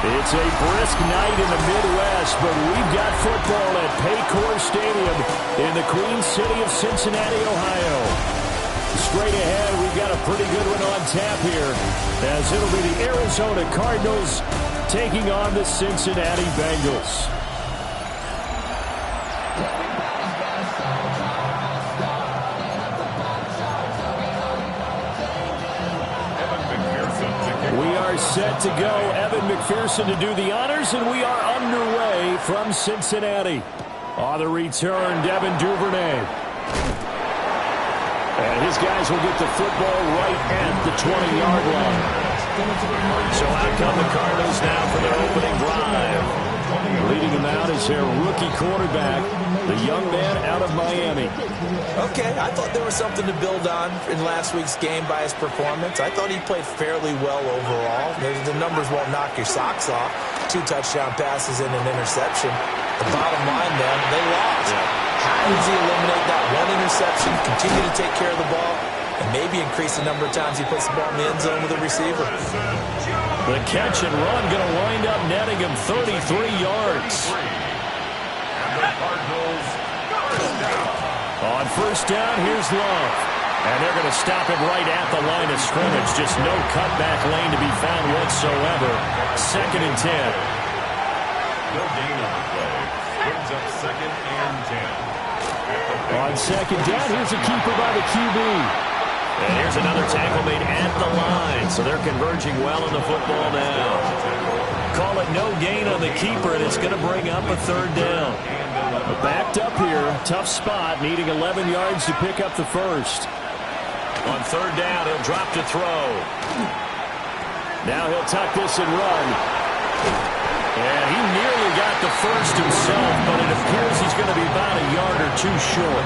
It's a brisk night in the Midwest, but we've got football at Paycor Stadium in the Queen City of Cincinnati, Ohio. Straight ahead, we've got a pretty good one on tap here, as it'll be the Arizona Cardinals taking on the Cincinnati Bengals. We are set to go. Evan McPherson to do the honors, and we are underway from Cincinnati. On the return, Devin Duvernay. And his guys will get the football right at the 20-yard line. So out come the Cardinals now for their opening drive. Leading them out is their rookie quarterback, the young man out of Miami. Okay, I thought there was something to build on in last week's game by his performance. I thought he played fairly well overall. The numbers won't knock your socks off. 2 touchdown passes and an interception. The bottom line, then, they lost. How does he eliminate that one interception, continue to take care of the ball, and maybe increase the number of times he puts the ball in the end zone with a receiver? The catch and run going to wind up netting him 33 yards. On first down, here's Love. And they're going to stop him right at the line of scrimmage. Just no cutback lane to be found whatsoever. 2nd and 10. No gain on the play. Brings up 2nd and 10. On 2nd down, here's a keeper by the QB. And here's another tackle made at the line. So they're converging well in the football now. Call it no gain on the keeper, and it's going to bring up a 3rd down. Backed up here, tough spot, needing 11 yards to pick up the first. On 3rd down, he'll drop to throw. Now he'll tuck this and run. And he nearly got the first himself, but it appears he's going to be about a yard or 2 short.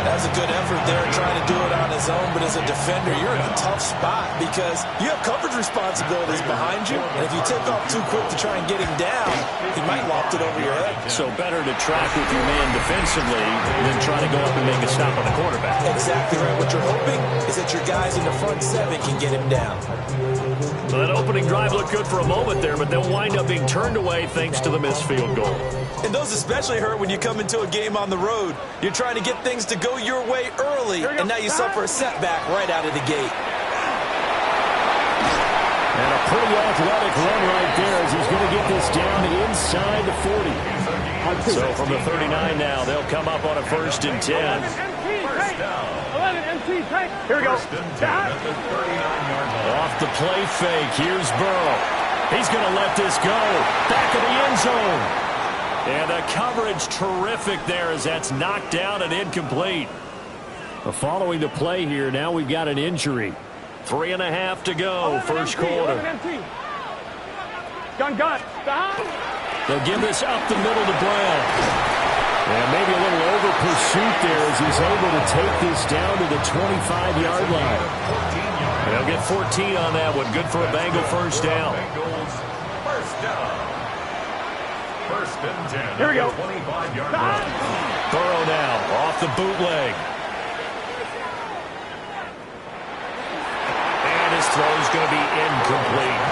That was a good effort there, trying to do it on his own, but as a defender, you're in a tough spot because you have coverage responsibilities behind you, and if you take off too quick to try and get him down, he might loft it over your head. So better to track with your man defensively than try to go up and make a stop on the quarterback. Exactly right. What you're hoping is that your guys in the front 7 can get him down. So that opening drive looked good for a moment there, but they'll wind up being turned away thanks to the missed field goal. And those especially hurt when you come into a game on the road. You're trying to get things to go your way early, and now you suffer a setback right out of the gate. And a pretty athletic run right there as he's going to get this down inside the 40. So from the 39 now, they'll come up on a 1st and 10. Here we go. Off the play fake, here's Burrow. He's going to let this go. Back of the end zone. And the coverage terrific there as that's knocked down and incomplete. Following the play here, now we've got an injury. 3.5 to go, first quarter. Gun. They'll give this up the middle to Brown. And maybe a little over pursuit there as he's able to take this down to the 25-yard line. And they'll get 14 on that one. Good for a Bengal first down. First down. 1st and 10. Here we go. 25-yard line. Burrow now off the bootleg. And his throw's going to be incomplete.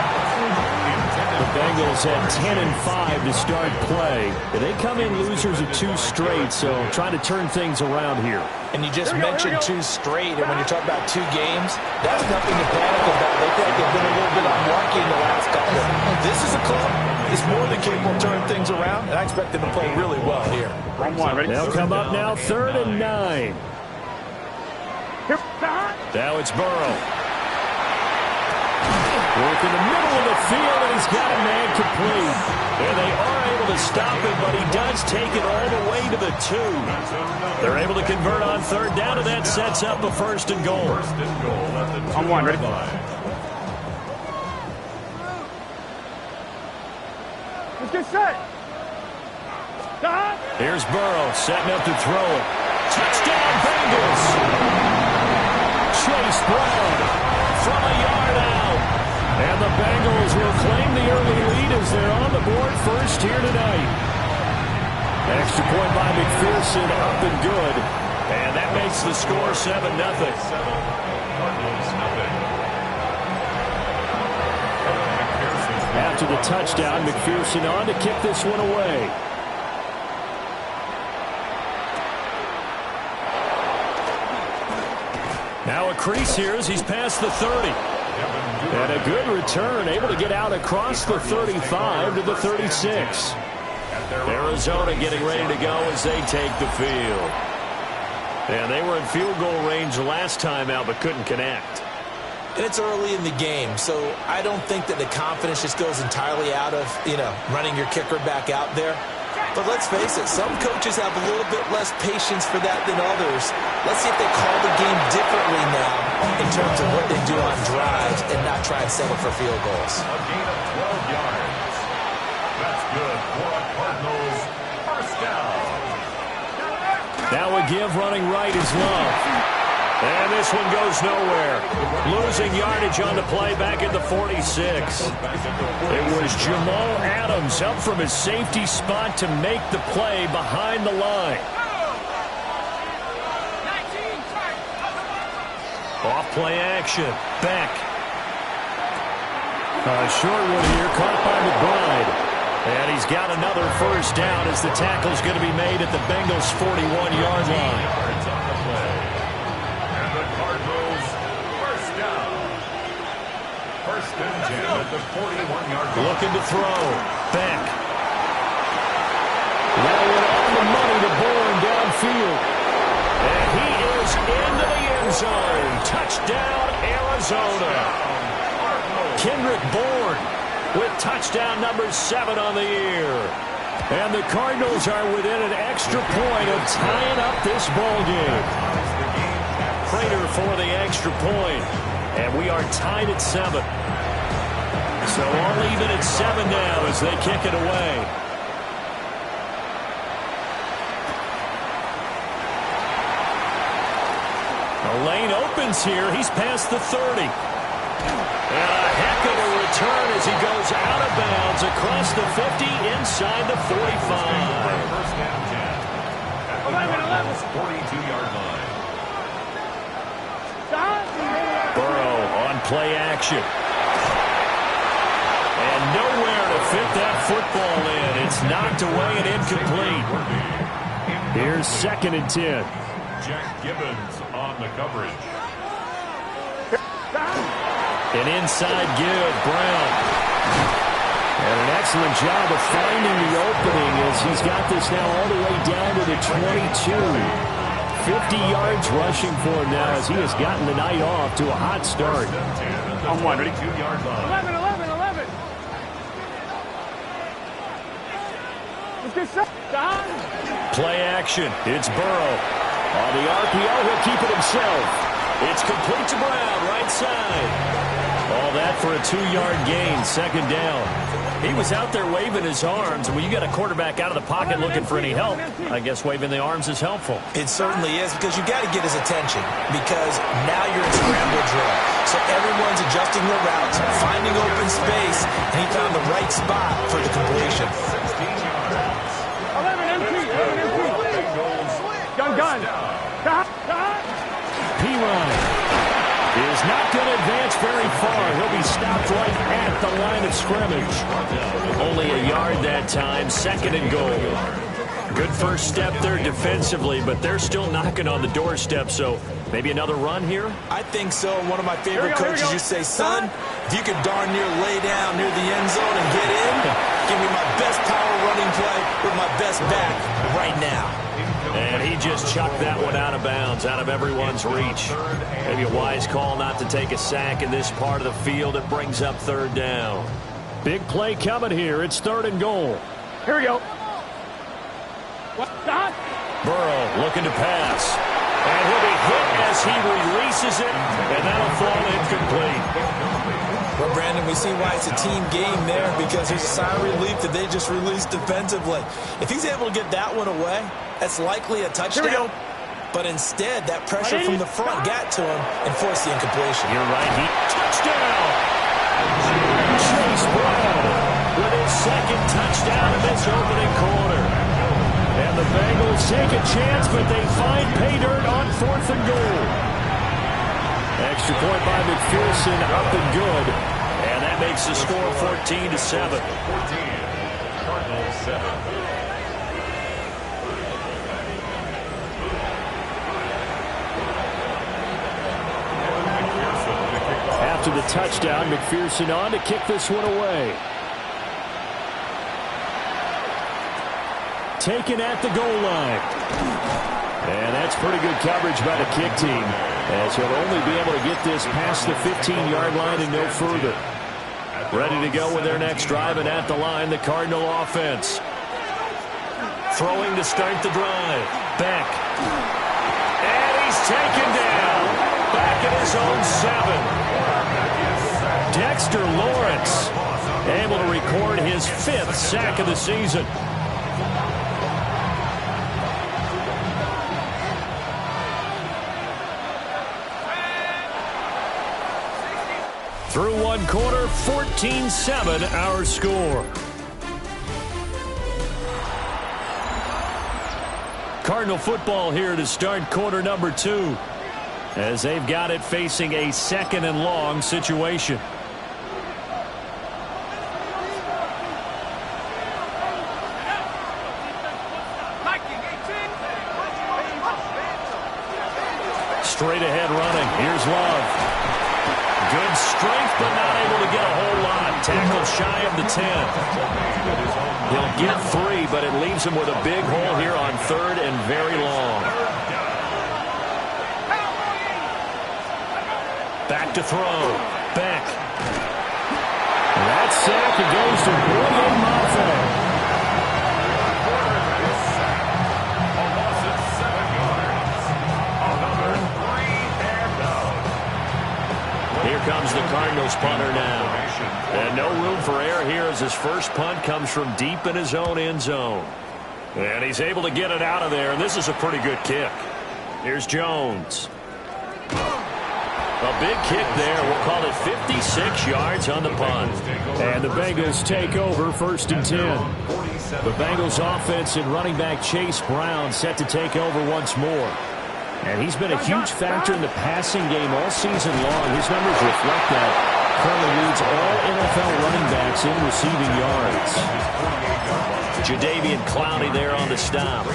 The Bengals had 10 and 5 to start play. They come in losers of 2 straight, so trying to turn things around here. And you just mentioned 2 straight, and when you're talking about 2 games, that's nothing to panic about. They feel like they've been a little bit unlucky in the last couple. This is a club that's more than capable of turning things around, and I expect them to play really well here. They'll come up now 3rd and 9. Now it's Burrow. Work in the middle of the field, and he's got a man complete. And they are able to stop him, but he does take it all the way to the 2. They're able to convert on 3rd down, and that sets up a 1st and goal. On 1, ready? Let's get set. Here's Burrow setting up to throw it. Touchdown, Bengals. Chase Brown from a yard out. And the Bengals will claim the early lead as they're on the board first here tonight. Extra point by McPherson, up and good. And that makes the score 7-0. after the touchdown. McPherson on to kick this one away. Now a crease here as he's past the 30. And a good return, able to get out across the 35 to the 36. Arizona getting ready to go as they take the field. And they were in field goal range last time out but couldn't connect. And it's early in the game, so I don't think that the confidence just goes entirely out of, running your kicker back out there. But let's face it, some coaches have a little bit less patience for that than others. Let's see if they call the game differently now in terms of what they do on drives and not try and settle for field goals. A gain of 12 yards. That's good for a Cardinals first down. Now a give running right is Love. And this one goes nowhere. Losing yardage on the play back at the 46. It was Jamal Adams up from his safety spot to make the play behind the line. Off play action. Beck. A short one here caught by McBride. And he's got another first down as the tackle's going to be made at the Bengals' 41-yard line. First and 10 at the 41-yard line. Looking to throw. Beck. That went on the money to Bourne downfield. And he is into the end zone. Touchdown, Arizona. Kendrick Bourne with touchdown number 7 on the year. And the Cardinals are within an extra point of tying up this ball game. Prater for the extra point. And we are tied at 7. So all even at 7 now as they kick it away. The lane opens here. He's past the 30. And a heck of a return as he goes out of bounds across the 50 inside the 45. First down 10 at the Cardinals' 42-yard line. Burrow on play action. And nowhere to fit that football in. It's knocked away and incomplete. Here's 2nd and 10. Jack Gibbons on the coverage. An inside give, Brown. And an excellent job of finding the opening as he's got this now all the way down to the 22. 50 yards rushing for him now as he has gotten the night off to a hot start. On one, ready? 2-yard line. 11. Let's get set. Play action. It's Burrow. On the RPO, he'll keep it himself. It's complete to Brown, right side. All that for a 2-yard gain, 2nd down. He was out there waving his arms, and when you get a quarterback out of the pocket looking for any help, I guess waving the arms is helpful. It certainly is, because you got to get his attention, because now you're in scramble drill. So everyone's adjusting their routes, finding open space, and he found the right spot for the completion. 16 yards. 11 MT. Gun. P-Ryan is not going to advance very far. He'll be stopped right at the line of scrimmage. Only a yard that time, 2nd and goal. Good first step there defensively, but they're still knocking on the doorstep, so maybe another run here? I think so. One of my favorite coaches used to say, son, if you could darn near lay down near the end zone and get in, give me my best power running play with my best back right now. And he just chucked that one out of bounds, out of everyone's reach. Maybe a wise call not to take a sack in this part of the field. It brings up 3rd down. Big play coming here. It's 3rd and goal. Here we go. Burrow looking to pass. And he'll be hit as he releases it, and that'll fall incomplete. Well, Brandon, we see why it's a team game there, because there's a sigh of relief that they just released defensively. If he's able to get that one away, that's likely a touchdown. But instead, that pressure from the front got to him and forced the incompletion. You're right. Touchdown! Chase Brown with his 2nd touchdown in this opening quarter. And the Bengals take a chance, but they find pay dirt on 4th and goal. Extra point by McPherson, up and good. And that makes the score 14-7. 14. Cardinals 7. After the touchdown, McPherson on to kick this one away. Taken at the goal line. And that's pretty good coverage by the kick team, as he'll only be able to get this past the 15-yard line and no further. Ready to go with their next drive, and at the line, the Cardinal offense. Throwing to start the drive. Beck. And he's taken down. Back at his own 7. Dexter Lawrence able to record his 5th sack of the season. Through one quarter, 14-7 our score. Cardinal football here to start quarter number 2, as they've got it facing a 2nd and long situation. Straight ahead running. Here's Love. Good strength, but not able to get a whole lot. Tackled shy of the 10. He'll get 3, but it leaves him with a big hole here on 3rd and very long. Back to throw. Beck. That sack, it goes to William Moffett. Here comes the Cardinals punter now. And no room for error here as his first punt comes from deep in his own end zone. And he's able to get it out of there, and this is a pretty good kick. Here's Jones. A big kick there. We'll call it 56 yards on the punt. And the Bengals take over 1st and 10. The Bengals offense and running back Chase Brown set to take over once more. And he's been a huge factor in the passing game all season long. His numbers reflect that. Currently leads all NFL running backs in receiving yards. Jadeveon Clowney there on the stop.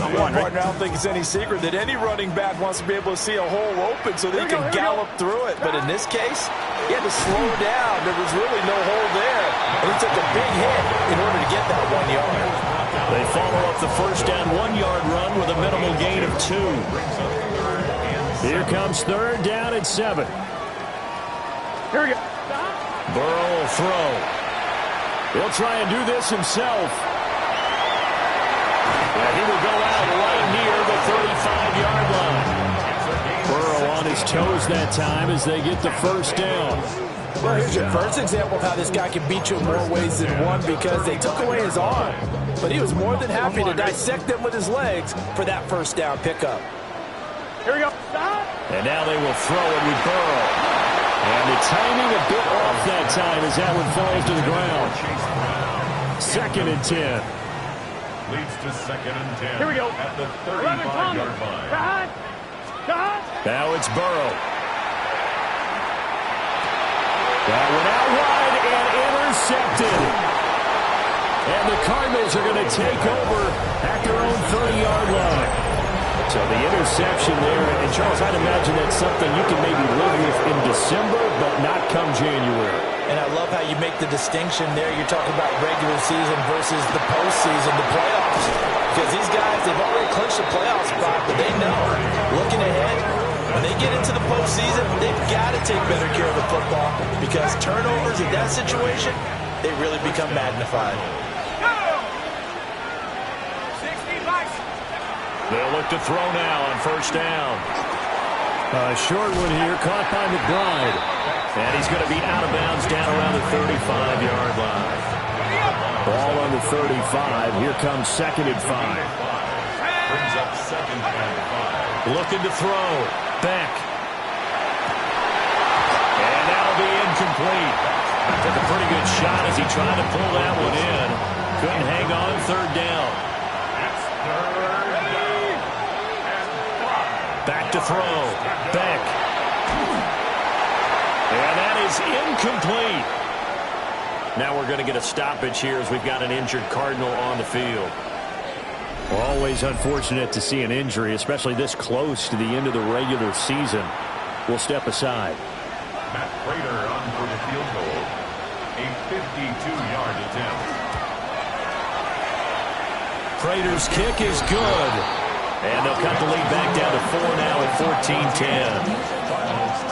Partner, I don't think it's any secret that any running back wants to be able to see a hole open so they can gallop through it. But in this case, he had to slow down. There was really no hole there. And he took a big hit in order to get that 1 yard. They follow up the first down 1-yard run with a minimal gain of 2. Here comes 3rd down at 7. Here we go. Burrow will throw. He'll try and do this himself. And he will go out right near the 35-yard line. Burrow on his toes that time as they get the first down. Well, here's your first example of how this guy can beat you in more ways than one, because they took away his arm. But he was more than happy to dissect them with his legs for that first down pickup. Here we go. And now they will throw it with Burrow. And the timing a bit off that time as that one falls to the ground. 2nd and 10. Leads to 2nd and 10. Here we go. At the 35-yard line. Now it's Burrow. That one out wide and intercepted. And the Cardinals are going to take over at their own 30-yard line. So the interception there, and Charles, I'd imagine that's something you can maybe live with in December, but not come January. And I love how you make the distinction there. You're talking about regular season versus the postseason, the playoffs. Because these guys, they've already clinched the playoff spot, but they know, looking ahead, when they get into the postseason, they've got to take better care of the football, because turnovers in that situation, they really become magnified. They'll look to throw now on first down. A short one here, caught by McBride. And he's going to be out of bounds down around the 35-yard line. Ball on the 35. Here comes 2nd and 5. Brings up 2nd and 5. Looking to throw. Beck. And that'll be incomplete. Took a pretty good shot as he tried to pull that one in. Couldn't hang on 3rd down. Back to throw. Beck. And that is incomplete. Now we're going to get a stoppage here as we've got an injured Cardinal on the field. Always unfortunate to see an injury, especially this close to the end of the regular season. We'll step aside. Matt Prater on for the field goal. A 52-yard attempt. Prater's kick is good. And they'll cut the lead back down to 4 now at 14-10.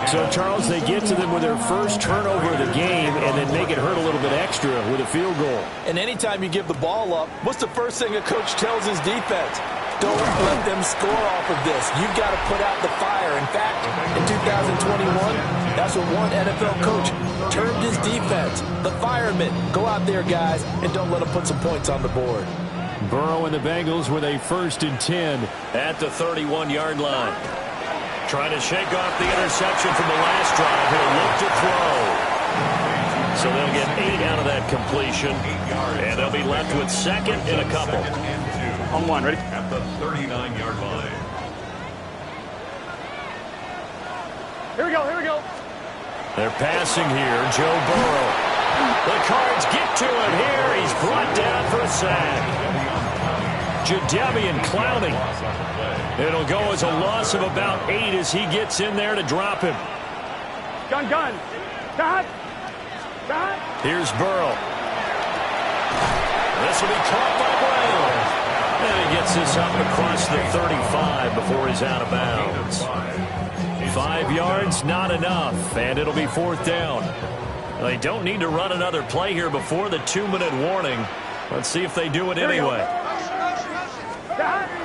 So, Charles, they get to them with their first turnover of the game and then make it hurt a little bit extra with a field goal. And anytime you give the ball up, what's the first thing a coach tells his defense? Don't let them score off of this. You've got to put out the fire. In fact, in 2021, that's what one NFL coach termed his defense. The firemen. Go out there, guys, and don't let them put some points on the board. Burrow and the Bengals with a 1st and 10. At the 31-yard line. Trying to shake off the interception from the last drive. He'll look to throw. So they'll get 8 out of that completion. And they'll be left with 2nd and a couple. On one, ready? At the 39-yard line. Here we go, here we go. They're passing here. Joe Burrow. The Cards get to him here. He's brought down for a sack. Jadeveon Clowney. It'll go as a loss of about 8 as he gets in there to drop him. Gun. Got. Here's Burrow. This will be caught by Brown. And he gets this up across the 35 before he's out of bounds. 5 yards, not enough, and it'll be 4th down. They don't need to run another play here before the 2-minute warning. Let's see if they do it anyway.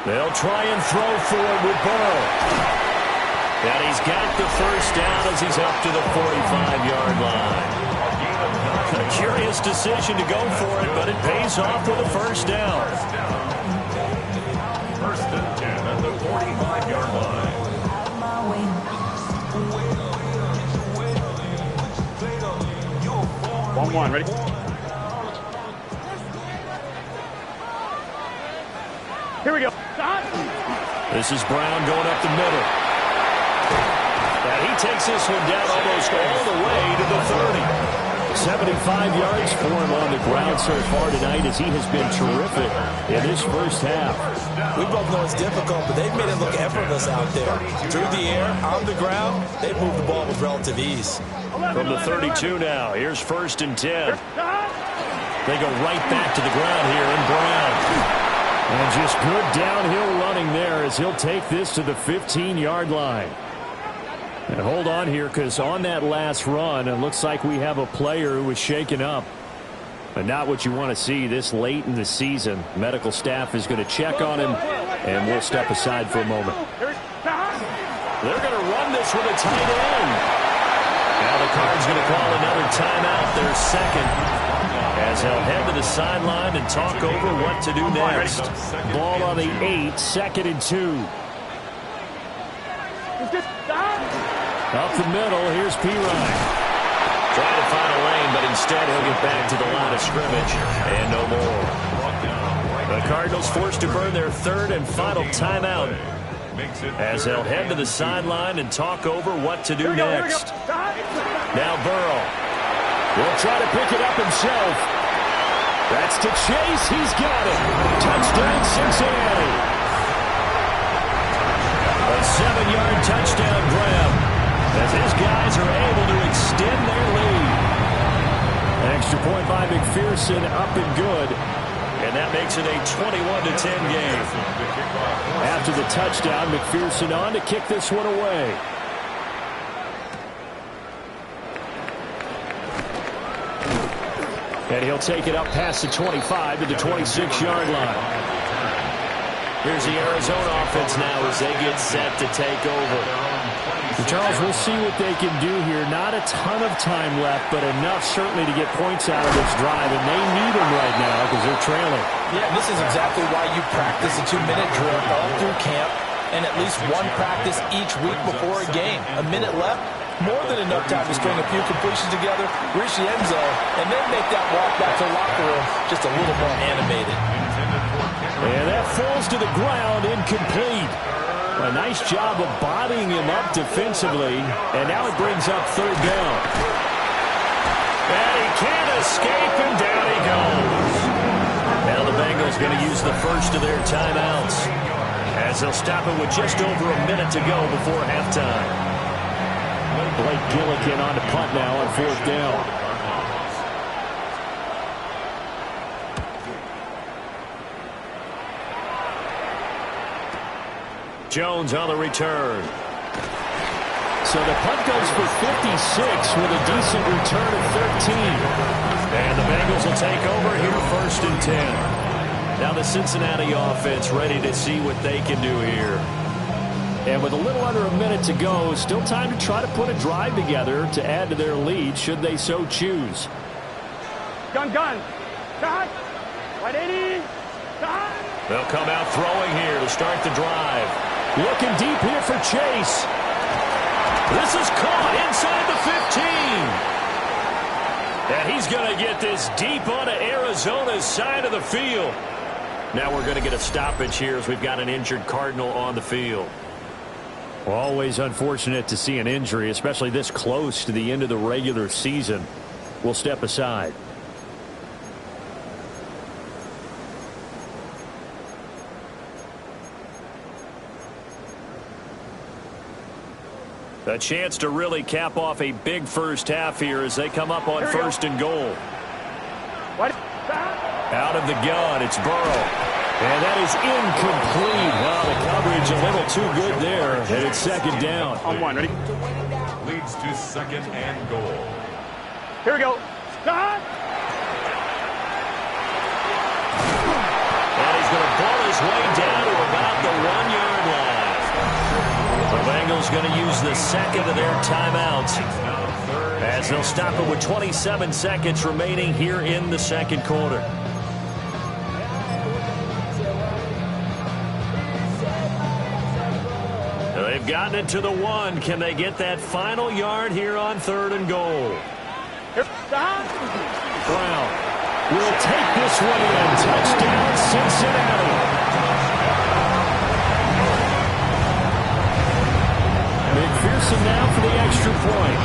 They'll try and throw for it with Burrow. And he's got the 1st down as he's up to the 45-yard line. A curious decision to go for it, but it pays off with a 1st down. 1st and 10 at the 45-yard line. 1-1, ready? Here we go. This is Brown going up the middle. And he takes this one down almost all the way to the 30. 75 yards for him on the ground so far tonight as he has been terrific in this first half. We both know it's difficult, but they've made it look effortless out there. Through the air, on the ground, they've moved the ball with relative ease. From the 32 now, here's 1st and 10. They go right back to the ground here in Brown. And just good downhill running there as he'll take this to the 15-yard line. And hold on here, because on that last run, it looks like we have a player who was shaken up. But not what you want to see this late in the season. Medical staff is going to check on him, and we'll step aside for a moment. They're going to run this with a tight end. Now the Cards going to call another timeout, their 2nd. As they'll head to the sideline and talk over what to do next. Ball on the 8, 2nd and 2. Up the middle, here's P. Ryan. Trying to find a lane, but instead he'll get back to the line of scrimmage. And no more. The Cardinals forced to burn their 3rd and final timeout. As they'll head to the sideline and talk over what to do next. Now Burrow. Will try to pick it up himself. That's to Chase. He's got it. Touchdown, Cincinnati. A 7-yard touchdown grab as his guys are able to extend their lead. An extra point by McPherson, up and good. And that makes it a 21-10 game. After the touchdown, McPherson on to kick this one away. And he'll take it up past the 25 to the 26-yard line. Here's the Arizona offense now as they get set to take over. Charles, we'll see what they can do here. Not a ton of time left, but enough certainly to get points out of this drive, and they need them right now because they're trailing. Yeah, this is exactly why you practice a 2-minute drill all through camp and at least one practice each week before a game. A minute left, more than enough time to string a few completions together, reach the end zone, and then make that walk back to the locker room just a little more animated. And that falls to the ground, incomplete. A nice job of bodying him up defensively, and now it brings up 3rd down. Bengals going to use the first of their timeouts, as they'll stop it with just over a minute to go before halftime. Blake Gillikin on to punt now on 4th down. Jones on the return. So the punt goes for 56 with a decent return of 13. And the Bengals will take over here 1st and 10. Now the Cincinnati offense ready to see what they can do here. And with a little under a minute to go, still time to try to put a drive together to add to their lead should they so choose. Gun. Cut. 180. Cut. They'll come out throwing here to start the drive. Looking deep here for Chase. This is caught inside the 15. And he's going to get this deep onto Arizona's side of the field. Now we're going to get a stoppage here as we've got an injured Cardinal on the field. Well, always unfortunate to see an injury, especially this close to the end of the regular season. We'll step aside. A chance to really cap off a big first half here as they come up on 1st and goal. Out of the gun, it's Burrow. And that is incomplete. Wow, the coverage a little too good there. And it's 2nd down. On 1, ready? Leads to 2nd and goal. Here we go. Cut. And he's going to ball his way down to about the 1-yard line. The Bengals going to use the 2nd of their timeouts as they'll stop it with 27 seconds remaining here in the 2nd quarter. They've gotten it to the 1. Can they get that final yard here on 3rd and goal? Brown will take this one in. Touchdown, Cincinnati. McPherson now for the extra point.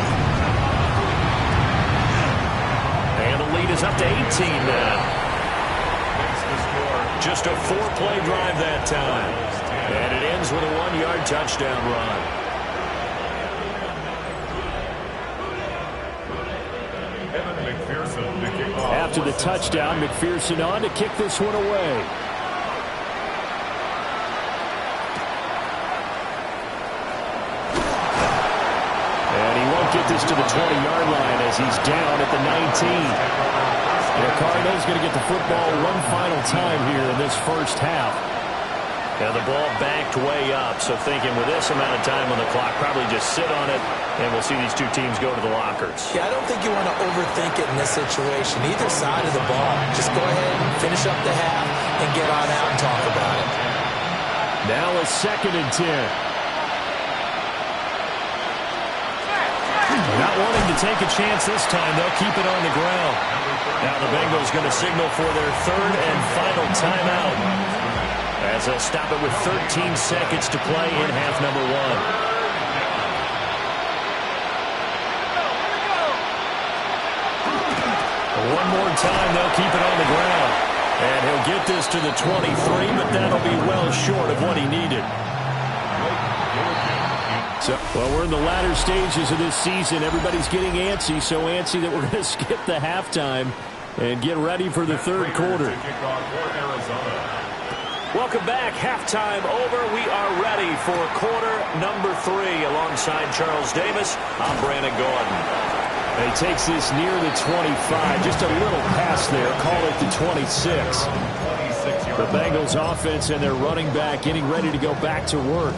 And the lead is up to 18 now. Just a 4-play drive that time. And it ends with a 1-yard touchdown run. After the touchdown, McPherson on to kick this one away. Get this to the 20-yard line as he's down at the 19. The Cardinals going to get the football one final time here in this first half. Now the ball backed way up, so thinking with this amount of time on the clock, probably just sit on it, and we'll see these two teams go to the lockers. Yeah, I don't think you want to overthink it in this situation. Either side of the ball. Just go ahead and finish up the half and get on out and talk about it. Now a 2nd and 10. Not wanting to take a chance this time, they'll keep it on the ground. Now the Bengals going to signal for their 3rd and final timeout as they'll stop it with 13 seconds to play in half number 1. One more time, they'll keep it on the ground. And he'll get this to the 23, but that'll be well short of what he needed. Well, we're in the latter stages of this season. Everybody's getting antsy, so antsy that we're going to skip the halftime and get ready for the 3rd quarter. Welcome back. Halftime over. We are ready for quarter number 3. Alongside Charles Davis, I'm Brandon Gordon. He takes this near the 25. Just a little pass there. Call it the 26. The Bengals offense and their running back getting ready to go back to work.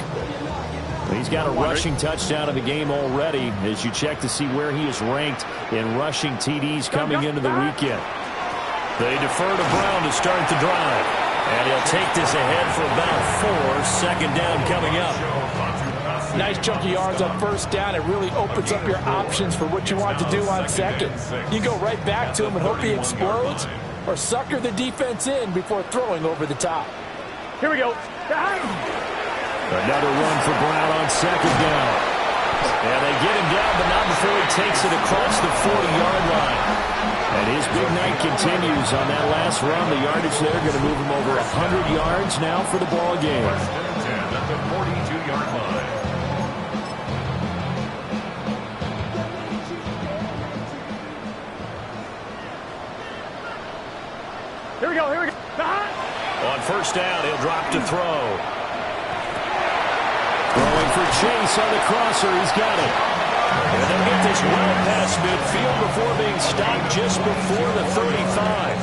He's got a rushing touchdown in the game already as you check to see where he is ranked in rushing TDs coming into the weekend. They defer to Brown to start the drive. And he'll take this ahead for about 4. 2nd down coming up. Nice chunk of yards on 1st down. It really opens up your options for what you want to do on 2nd. You go right back to him and hope he explodes, or sucker the defense in before throwing over the top. Here we go. Another run for Brown on 2nd down. And they get him down, but not before he takes it across the 40-yard line. And his big night continues on that last run. The yardage there going to move him over 100 yards now for the ball game. First and 10 at the 42-yard line. Here we go, here we go. On first down, he'll drop to throw. Throwing for Chase on the crosser. He's got it. And they'll get this well past midfield before being stopped just before the 35.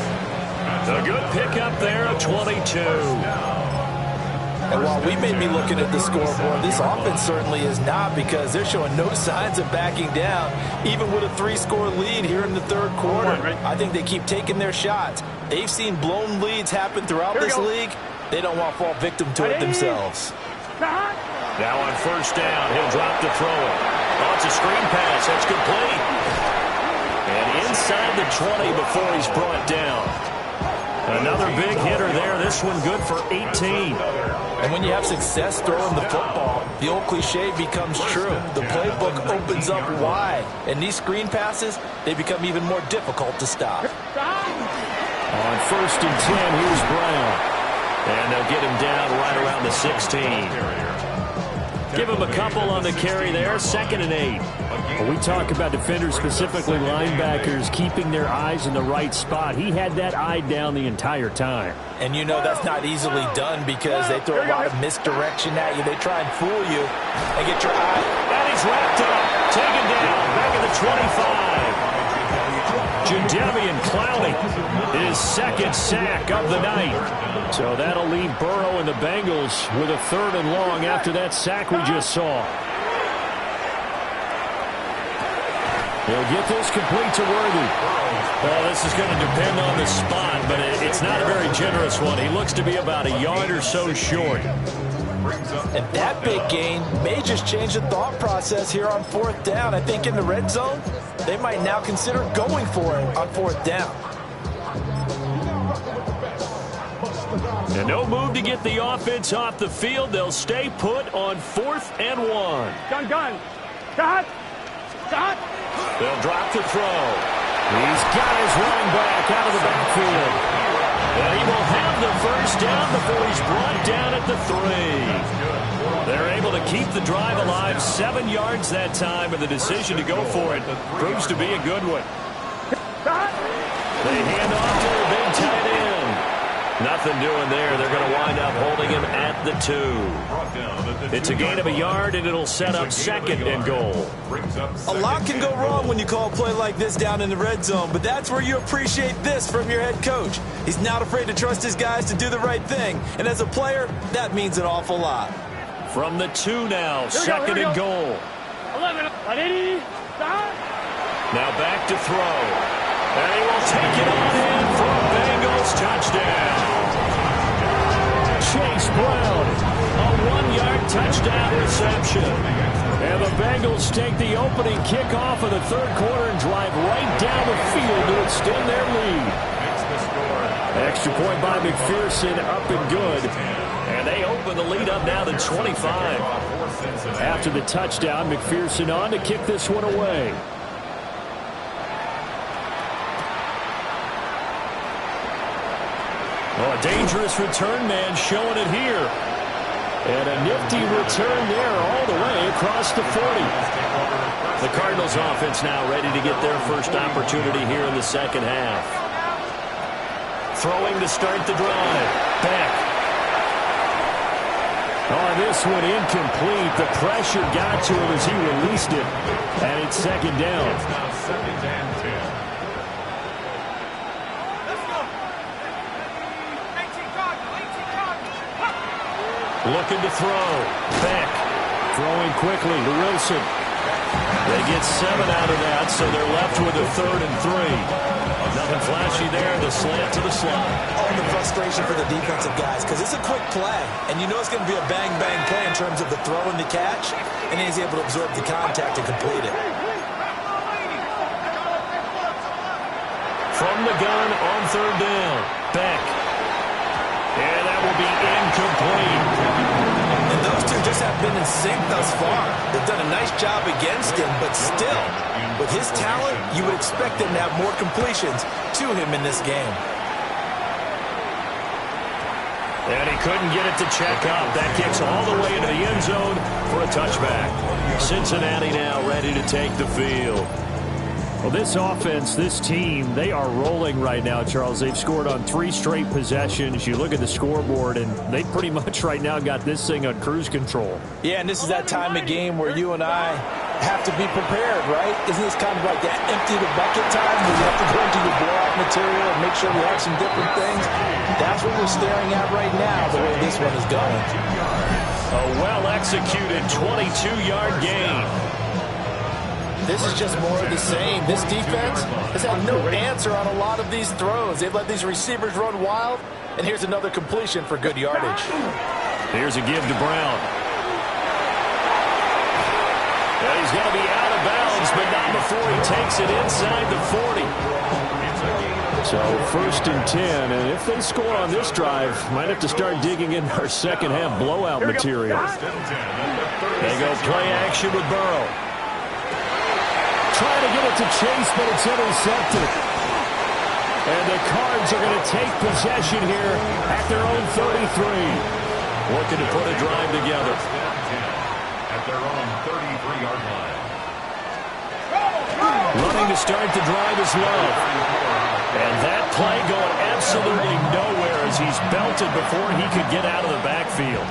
A good pickup there of 22. And while we may be looking at the scoreboard, this offense certainly is not, because they're showing no signs of backing down, even with a 3-score lead here in the third quarter. I think they keep taking their shots. They've seen blown leads happen throughout this league. They don't want to fall victim to it themselves. Now on first down, he'll drop to throw it. Oh, it's a screen pass. That's complete. And inside the 20 before he's brought down. Another big hitter there. This one good for 18. And when you have success throwing the football, the old cliche becomes true. The playbook opens up wide. And these screen passes, they become even more difficult to stop. On first and 10, here's Brown. And they'll get him down right around the 16. Give him a couple on the carry there. 2nd and 8. When we talk about defenders, specifically linebackers, keeping their eyes in the right spot, he had that eye down the entire time. And you know that's not easily done, because they throw a lot of misdirection at you. They try and fool you and get your eye. And he's wrapped up. Taken down. Back at the 25. Jadeveon Clowney, his 2nd sack of the night. So that'll leave Burrow and the Bengals with a 3rd and long after that sack we just saw. He'll get this complete to Worthy. Well, this is going to depend on the spot, but it's not a very generous one. He looks to be about a yard or so short. And that big gain may just change the thought process here on 4th down. I think in the red zone, they might now consider going for it on 4th down. And no move to get the offense off the field. They'll stay put on 4th and 1. Gun. Cut. They'll drop to throw. He's got his running back out of the backfield. And he will have the first down before he's brought down at the 3. They're able to keep the drive alive. 7 yards that time, and the decision to go for it proves to be a good one. They hand off to the big tight end. Nothing doing there. They're going to wind up holding him at the 2. It's a gain of a yard, and it'll set up 2nd and goal. A lot can go wrong when you call a play like this down in the red zone, but that's where you appreciate this from your head coach. He's not afraid to trust his guys to do the right thing, and as a player, that means an awful lot. From the 2 now, 2nd and goal. 11, 180. Now back to throw. And he will take it on in for a Bengals touchdown. Chase Brown, A 1-yard touchdown reception. and the Bengals take the opening kickoff of the 3rd quarter and drive right down the field to extend their lead. Extra point by McPherson, up and good. And they open the lead up now to 25. After the touchdown, McPherson on to kick this one away. Oh, a dangerous return man showing it here. And a nifty return there all the way across the 40. The Cardinals offense now ready to get their first opportunity here in the 2nd half. Throwing to start the drive. Beck. Oh, this one incomplete. The pressure got to him as he released it. And it's 2nd down. It's now 2nd and 10. Looking to throw. Beck. Throwing quickly to Wilson. They get 7 out of that, so they're left with a 3rd and 3. Nothing flashy there. The slant to the slot. Oh, the frustration for the defensive guys, because it's a quick play, and you know it's going to be a bang-bang play in terms of the throw and the catch, and he's able to absorb the contact and complete it. From the gun on 3rd down. Beck. And that will be incomplete. And those two just Steelers have been in sync thus far. They've done a nice job against him, but still, with his talent, you would expect them to have more completions to him in this game. And he couldn't get it to check up. That kicks all the way into the end zone for a touchback. Cincinnati now ready to take the field. Well, this offense, this team, they are rolling right now, Charles. They've scored on 3 straight possessions. You look at the scoreboard, and they pretty much right now got this thing on cruise control. Yeah, and this is that time of game where you and I have to be prepared, right? Isn't this kind of like that empty the bucket time where you have to go into your blowout material and make sure we have some different things? That's what we're staring at right now, the way this one is going. A well-executed 22-yard gain. This is just more of the same. This defense has had no answer on a lot of these throws. They've let these receivers run wild, and here's another completion for good yardage. Here's a give to Brown. And he's going to be out of bounds, but not before he takes it inside the 40. So 1st and 10, and if they score on this drive, might have to start digging in our second half blowout material. They go play action with Burrow. Trying to get it to Chase, but it's intercepted. And the Cards are going to take possession here at their own 33. Looking to put a drive together. At their own 33-yard line. Running to start the drive is Love. And that play going absolutely nowhere as he's belted before he could get out of the backfield.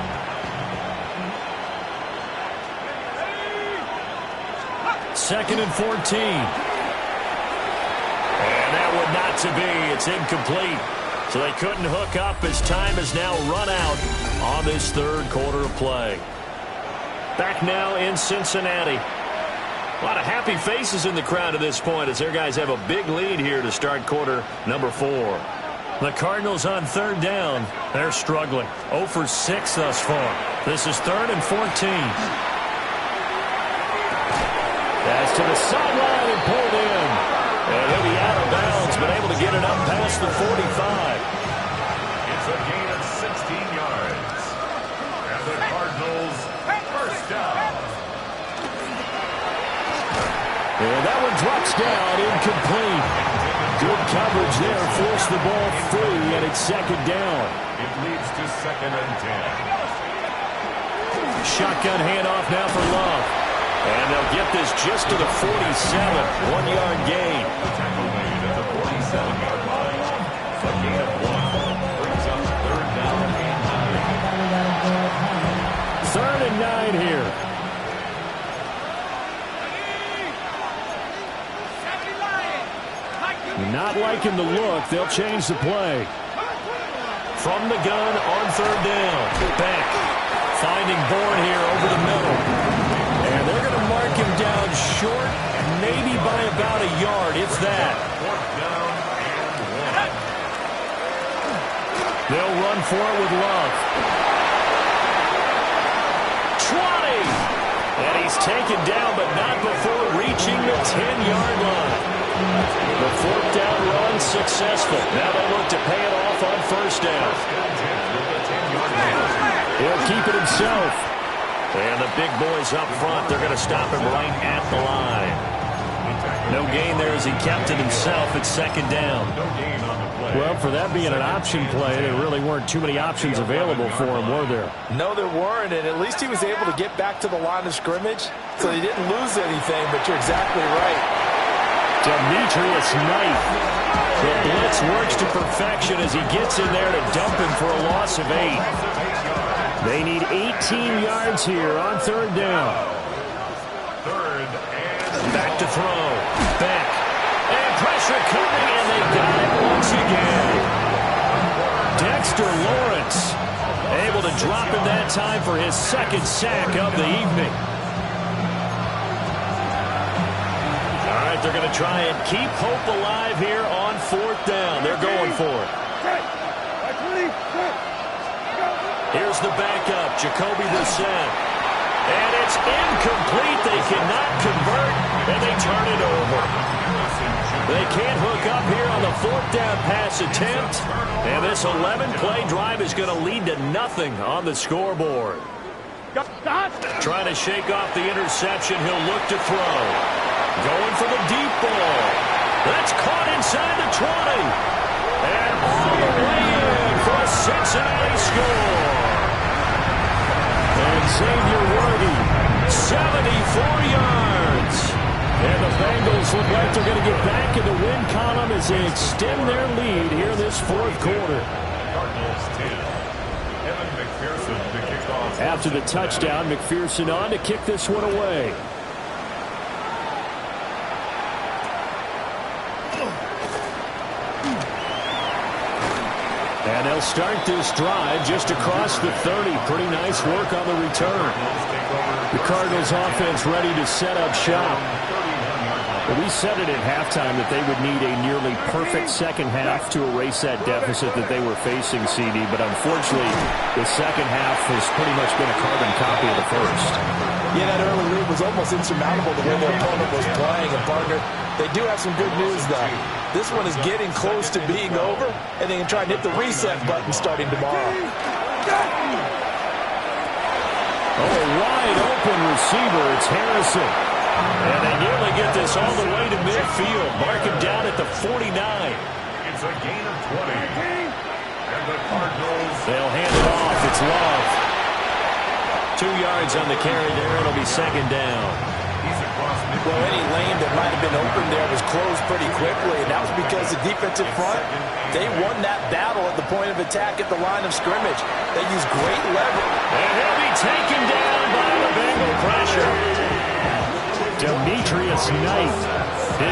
Second and 14. And that would not to be. It's incomplete. So they couldn't hook up as time has now run out on this third quarter of play. Back now in Cincinnati. A lot of happy faces in the crowd at this point as their guys have a big lead here to start quarter number 4. The Cardinals on 3rd down. They're struggling. 0 for 6 thus far. This is 3rd and 14. That's to the sideline and pulled in. And he'll be out of bounds, but able to get it up past the 45. It's a gain of 16 yards. And the Cardinals first down. And that one drops down, incomplete. Good coverage there, forced the ball free, and it's 2nd down. It leads to 2nd and 10. Shotgun handoff now for Love. And they'll get this just to the 47, 1-yard gain. Tackle made at the 47-yard line. A gain of 1 brings up 3rd down and 9. 3rd and 9 here. Not liking the look. They'll change the play. From the gun on 3rd down. Beck finding Bourne here over the middle. And they're going to mark him down short, maybe by about a yard, if that. 4th down and 1. They'll run for it with Love. 20! And he's taken down, but not before reaching the 10-yard line. The 4th down run successful. Now they look to pay it off on 1st down. He'll keep it himself. And the big boys up front, they're going to stop him right at the line. No gain there as he kept it himself at 2nd down. No gain on the play. Well, for that being an option play, there really weren't too many options available for him, were there? No, there weren't, and at least he was able to get back to the line of scrimmage, so he didn't lose anything, but you're exactly right. Demetrius Knight. The blitz works to perfection as he gets in there to dump him for a loss of 8. They need 18 yards here on 3rd down. 3rd and Back to throw. Beck. And pressure coming, and they got it once again. Dexter Lawrence able to drop him that time for his 2nd sack of the evening. All right, they're going to try and keep hope alive here on 4th down. They're going for it. Here's the backup, Jacoby Brissett. And it's incomplete. They cannot convert, and they turn it over. They can't hook up here on the 4th down pass attempt. And this 11-play drive is going to lead to nothing on the scoreboard. Trying to shake off the interception. He'll look to throw. Going for the deep ball. That's caught inside the 20. And all the way in for a Cincinnati score. And Xavier Worthy, 74 yards. And the Bengals look like they're going to get back in the win column as they extend their lead here in this fourth quarter. After the touchdown, McPherson on to kick this one away. And they'll start this drive just across the 30. Pretty nice work on the return. The Cardinals offense ready to set up shop. But we said it at halftime that they would need a nearly perfect second half to erase that deficit that they were facing, CD. But unfortunately, the second half has pretty much been a carbon copy of the first. Yeah, that early lead was almost insurmountable the way their opponent was playing. And, partner, they do have some good news, though. This one is getting close to being over, and they can try and hit the reset button starting tomorrow. Oh, a wide open receiver. It's Harrison. And they nearly get this all the way to midfield. Mark him down at the 49. It's a gain of 20. And the Cardinals. They'll hand it off. It's Love. 2 yards on the carry there. It'll be second down. He's across midfield. Well, any lane that might have been open there was closed pretty quickly, and that was because the defensive front, they won that battle at the point of attack at the line of scrimmage. They used great leverage. And he'll be taken down by the Bengal pressure. Demetrius Knight,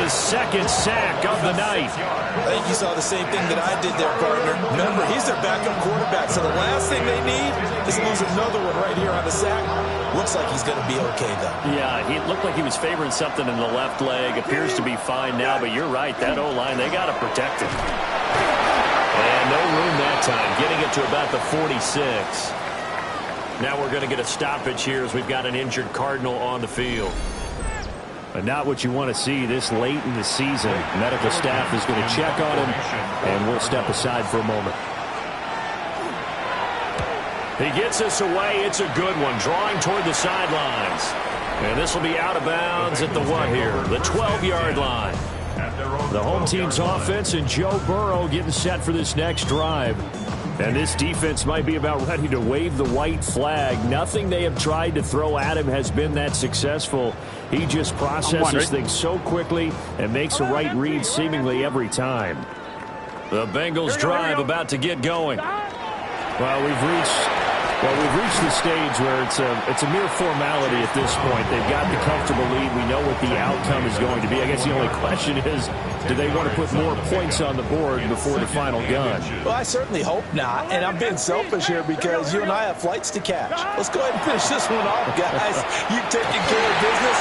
his second sack of the night. I think you saw the same thing that I did there, partner. Remember, he's their backup quarterback, so the last thing they need is lose another one right here on the sack. Looks like he's going to be okay, though. Yeah, he looked like he was favoring something in the left leg. Appears to be fine now, but you're right. That O-line, they got to protect it. And no room that time, getting it to about the 46. Now we're going to get a stoppage here as we've got an injured Cardinal on the field. But not what you want to see this late in the season. Medical staff is going to check on him, and we'll step aside for a moment. He gets this away. It's a good one, drawing toward the sidelines. And this will be out of bounds at the what here? The 12-yard line. The home team's offense and Joe Burrow getting set for this next drive. And this defense might be about ready to wave the white flag. Nothing they have tried to throw at him has been that successful. He just processes things so quickly and makes a right read seemingly every time. The Bengals drive about to get going. Well, we've reached the stage where it's a mere formality at this point. They've got the comfortable lead. We know what the outcome is going to be. I guess the only question is, do they want to put more points on the board before the final gun? Well, I certainly hope not. And I'm being selfish here because you and I have flights to catch. Let's go ahead and finish this one off, guys. You've taken care of business.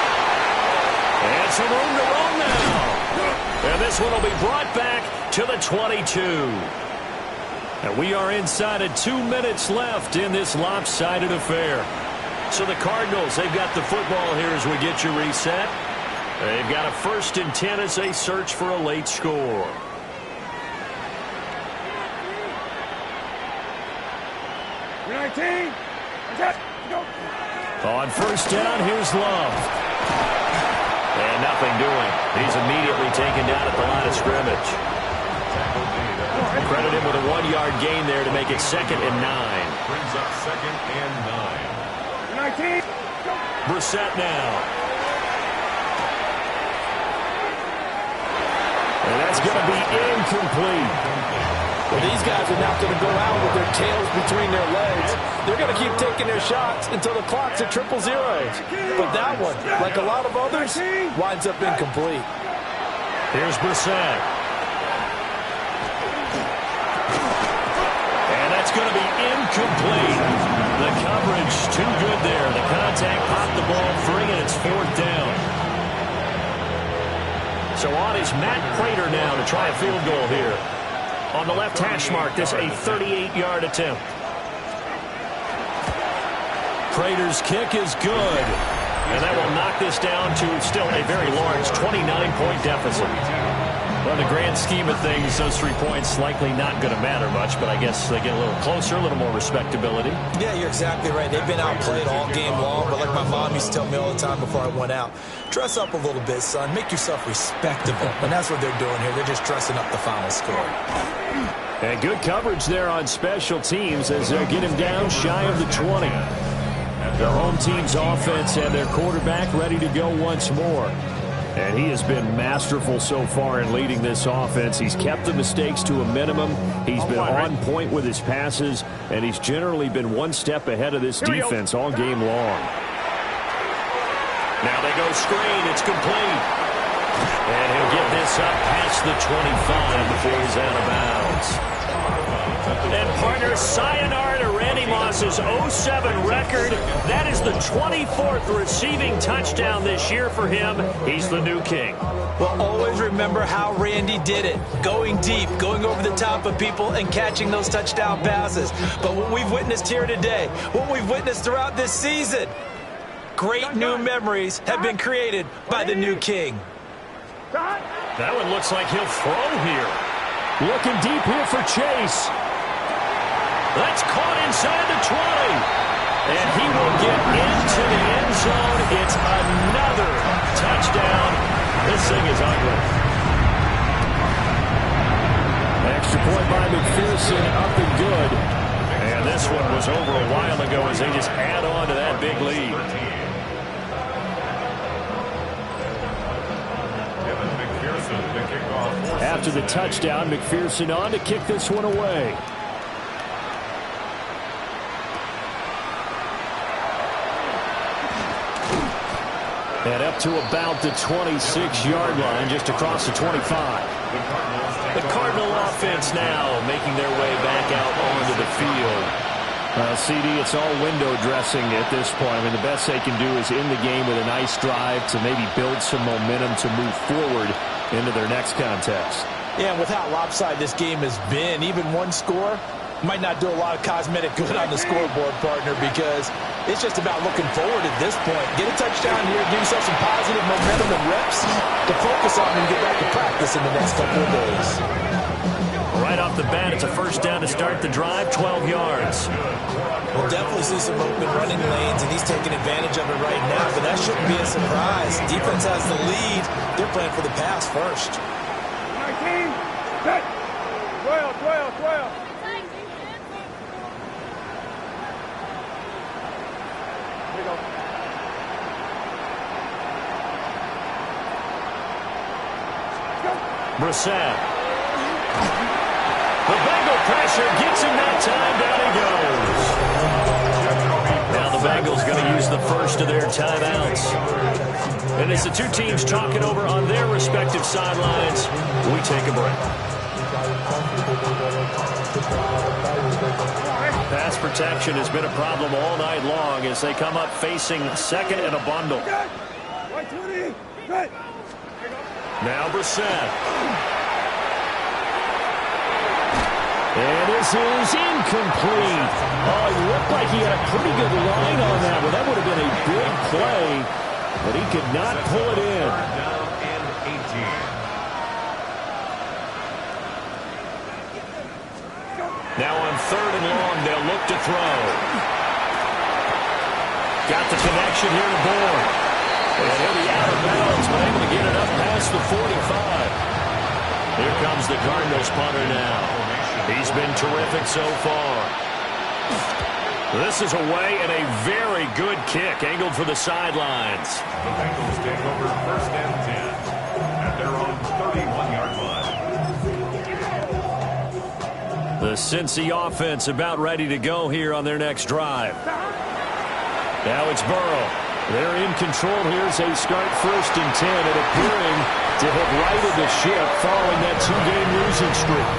And some room to run now. And this one will be brought back to the 22. And we are inside of 2 minutes left in this lopsided affair. So the Cardinals, they've got the football here as we get you reset. They've got a 1st and 10 as they search for a late score. On 1st down, here's Love. And nothing doing. He's immediately taken down at the line of scrimmage. Credit him with a 1-yard gain there to make it 2nd and 9. Brings up 2nd and 9. Brissett now. And that's going to be incomplete. Well, these guys are not going to go out with their tails between their legs. They're going to keep taking their shots until the clock's at 0-0. But that one, like a lot of others, winds up incomplete. Here's Brissett. And that's going to be incomplete. The coverage too good there. The contact popped the ball free, and it's 4th down. So on is Matt Prater now to try a field goal here. On the left hash mark, this a 38-yard attempt. Prater's kick is good. And that will knock this down to still a very large 29-point deficit. Well, in the grand scheme of things, those 3 points likely not going to matter much, but I guess they get a little closer, a little more respectability. Yeah, you're exactly right. They've been outplayed all game long, but like my mom used to tell me all the time before I went out, dress up a little bit, son. Make yourself respectable. And that's what they're doing here. They're just dressing up the final score. And good coverage there on special teams as they get him down shy of the 20. The home team's offense and their quarterback ready to go once more. And he has been masterful so far in leading this offense. He's kept the mistakes to a minimum. He's been on point with his passes, and he's generally been one step ahead of this defense all game long. Now they go screen. It's complete. And he'll get this up past the 25 before he's out of bounds. And partner, sayonara to Randy Moss's 0-7 record. That is the 24th receiving touchdown this year for him. He's the new king. Well, always remember how Randy did it. Going deep, going over the top of people, and catching those touchdown passes. But what we've witnessed here today, what we've witnessed throughout this season, great new memories have been created by the new king. That one looks like he'll throw here. Looking deep here for Chase. That's caught inside the 20. And he will get into the end zone. It's another touchdown. This thing is ugly. Extra point by McPherson, up and good. And this one was over a while ago as they just add on to that big lead. After the touchdown, McPherson on to kick this one away. And up to about the 26-yard line, just across the 25. The Cardinal offense now making their way back out onto the field. CD, it's all window dressing at this point. I mean, the best they can do is in the game with a nice drive to maybe build some momentum to move forward into their next contest. Yeah, and with how lopsided this game has been, even one score might not do a lot of cosmetic good on the scoreboard, partner, because it's just about looking forward at this point. Get a touchdown here, give yourself some positive momentum and reps to focus on and get back to practice in the next couple of days. Right off the bat, it's a first down to start the drive, 12 yards. We'll definitely see some open running lanes, and he's taking advantage of it right now, but that shouldn't be a surprise. Defense has the lead. They're playing for the pass first. 19, set, 12. Brissett. The Bengal pressure gets him that time. Down he goes. Now the Bengals going to use the first of their timeouts. And as the two teams talk it over on their respective sidelines, we take a break. Pass protection has been a problem all night long as they come up facing second and a bundle. 120, set. Now Brissett. And this is incomplete. Oh, he looked like he had a pretty good line on that one. That would have been a big play, but he could not pull it in. Down and 18. Now on third and long, they'll look to throw. Got the connection here to Bourne. And he'll be out of bounds, but able to get it up past the 45. Here comes the Cardinals punter now. He's been terrific so far. This is away and a very good kick, angled for the sidelines. The Bengals take over first and 10 at their own 31-yard line. The Cincy offense about ready to go here on their next drive. Now it's Burrow. They're in control here as they start first and 10 and appearing to have righted the ship following that two-game losing streak.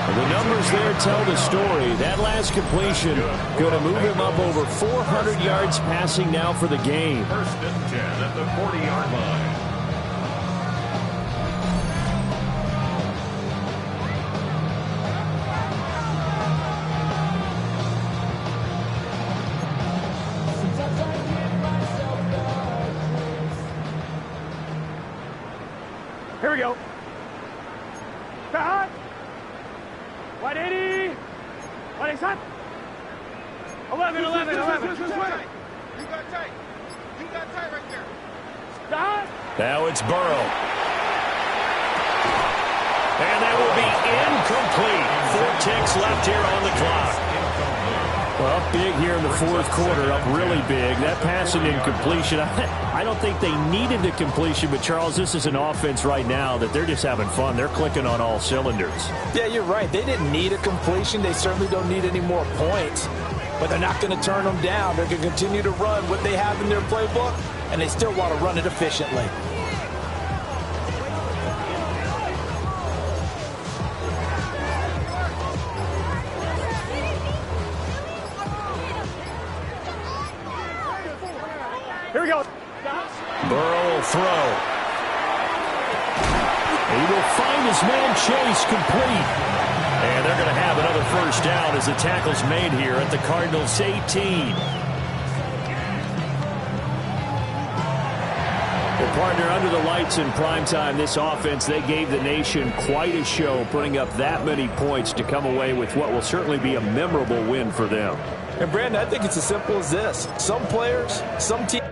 The numbers there tell the story. That last completion going to move him up over 400 yards passing now for the game. First and 10 at the 40-yard line. Here we go. Hot. 180. 180 hot. 11. You got tight. You got tight right there. Hot. Now it's Burrow. And that will be incomplete. 4 ticks left here on the clock. Well, big here in the fourth quarter, up really big. That pass and incompletion, I don't think they needed the completion, but, Charles, this is an offense right now that they're just having fun. They're clicking on all cylinders. Yeah, you're right. They didn't need a completion. They certainly don't need any more points, but they're not going to turn them down. They're going to continue to run what they have in their playbook, and they still want to run it efficiently. Here we go. Burrow will throw. He will find his man Chase complete. And they're going to have another first down as the tackle's made here at the Cardinals' 18. Well, partner, under the lights in primetime, this offense, they gave the nation quite a show, putting up that many points to come away with what will certainly be a memorable win for them. And, Brandon, I think it's as simple as this. Some players, some teams